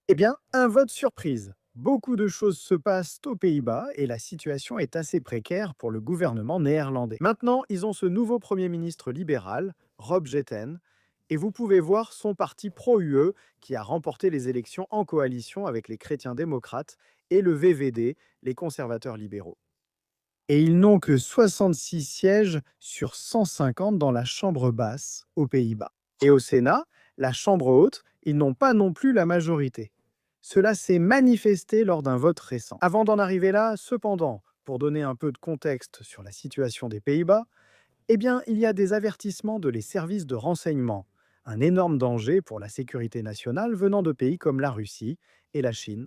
Eh bien, un vote surprise. Beaucoup de choses se passent aux Pays-Bas et la situation est assez précaire pour le gouvernement néerlandais. Maintenant, ils ont ce nouveau Premier ministre libéral, Rob Jetten, et vous pouvez voir son parti pro-UE qui a remporté les élections en coalition avec les chrétiens démocrates et le VVD, les conservateurs libéraux. Et ils n'ont que 66 sièges sur 150 dans la Chambre basse aux Pays-Bas. Et au Sénat, la Chambre haute, ils n'ont pas non plus la majorité. Cela s'est manifesté lors d'un vote récent. Avant d'en arriver là, cependant, pour donner un peu de contexte sur la situation des Pays-Bas, eh bien, il y a des avertissements de les services de renseignement. Un énorme danger pour la sécurité nationale venant de pays comme la Russie et la Chine.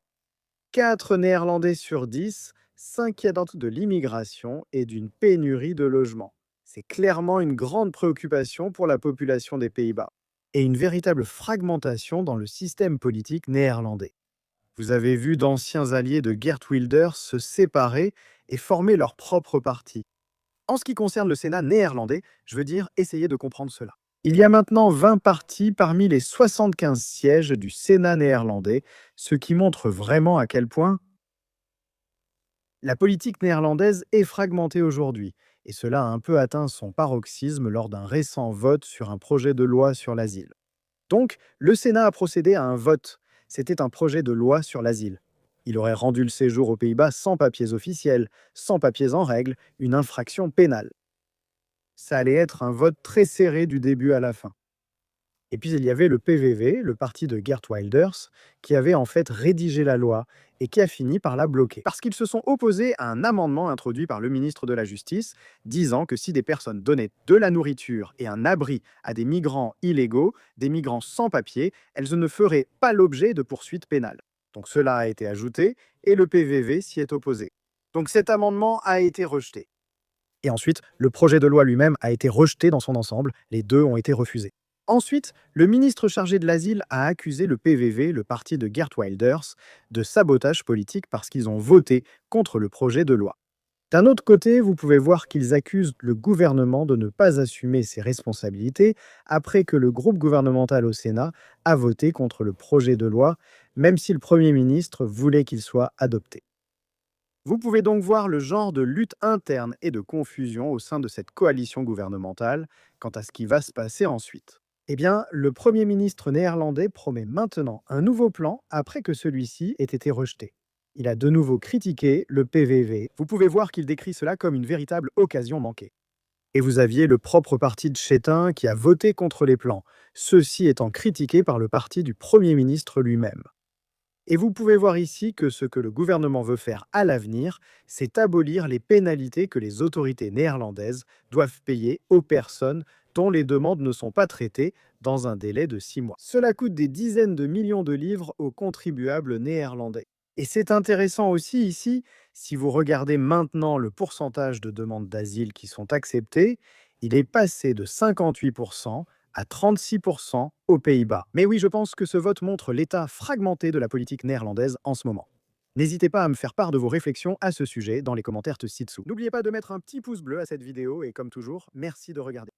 4 Néerlandais sur 10 s'inquiètent de l'immigration et d'une pénurie de logements. C'est clairement une grande préoccupation pour la population des Pays-Bas et une véritable fragmentation dans le système politique néerlandais. Vous avez vu d'anciens alliés de Geert Wilders se séparer et former leur propre parti. En ce qui concerne le Sénat néerlandais, je veux dire essayer de comprendre cela. Il y a maintenant 20 partis parmi les 75 sièges du Sénat néerlandais, ce qui montre vraiment à quel point la politique néerlandaise est fragmentée aujourd'hui, et cela a un peu atteint son paroxysme lors d'un récent vote sur un projet de loi sur l'asile. Donc, le Sénat a procédé à un vote. C'était un projet de loi sur l'asile. Il aurait rendu le séjour aux Pays-Bas sans papiers officiels, sans papiers en règle, une infraction pénale. Ça allait être un vote très serré du début à la fin. Et puis il y avait le PVV, le parti de Geert Wilders, qui avait en fait rédigé la loi et qui a fini par la bloquer. Parce qu'ils se sont opposés à un amendement introduit par le ministre de la Justice, disant que si des personnes donnaient de la nourriture et un abri à des migrants illégaux, des migrants sans papier, elles ne feraient pas l'objet de poursuites pénales. Donc cela a été ajouté et le PVV s'y est opposé. Donc cet amendement a été rejeté. Et ensuite, le projet de loi lui-même a été rejeté dans son ensemble, les deux ont été refusés. Ensuite, le ministre chargé de l'Asile a accusé le PVV, le parti de Geert Wilders, de sabotage politique parce qu'ils ont voté contre le projet de loi. D'un autre côté, vous pouvez voir qu'ils accusent le gouvernement de ne pas assumer ses responsabilités après que le groupe gouvernemental au Sénat a voté contre le projet de loi, même si le Premier ministre voulait qu'il soit adopté. Vous pouvez donc voir le genre de lutte interne et de confusion au sein de cette coalition gouvernementale quant à ce qui va se passer ensuite. Eh bien, le Premier ministre néerlandais promet maintenant un nouveau plan après que celui-ci ait été rejeté. Il a de nouveau critiqué le PVV. Vous pouvez voir qu'il décrit cela comme une véritable occasion manquée. Et vous aviez le propre parti de Chétin qui a voté contre les plans, ceux-ci étant critiqués par le parti du Premier ministre lui-même. Et vous pouvez voir ici que ce que le gouvernement veut faire à l'avenir, c'est abolir les pénalités que les autorités néerlandaises doivent payer aux personnes dont les demandes ne sont pas traitées dans un délai de 6 mois. Cela coûte des dizaines de millions de livres aux contribuables néerlandais. Et c'est intéressant aussi ici, si vous regardez maintenant le pourcentage de demandes d'asile qui sont acceptées, il est passé de 58% à 36% aux Pays-Bas. Mais oui, je pense que ce vote montre l'état fragmenté de la politique néerlandaise en ce moment. N'hésitez pas à me faire part de vos réflexions à ce sujet dans les commentaires ci-dessous. N'oubliez pas de mettre un petit pouce bleu à cette vidéo et comme toujours, merci de regarder.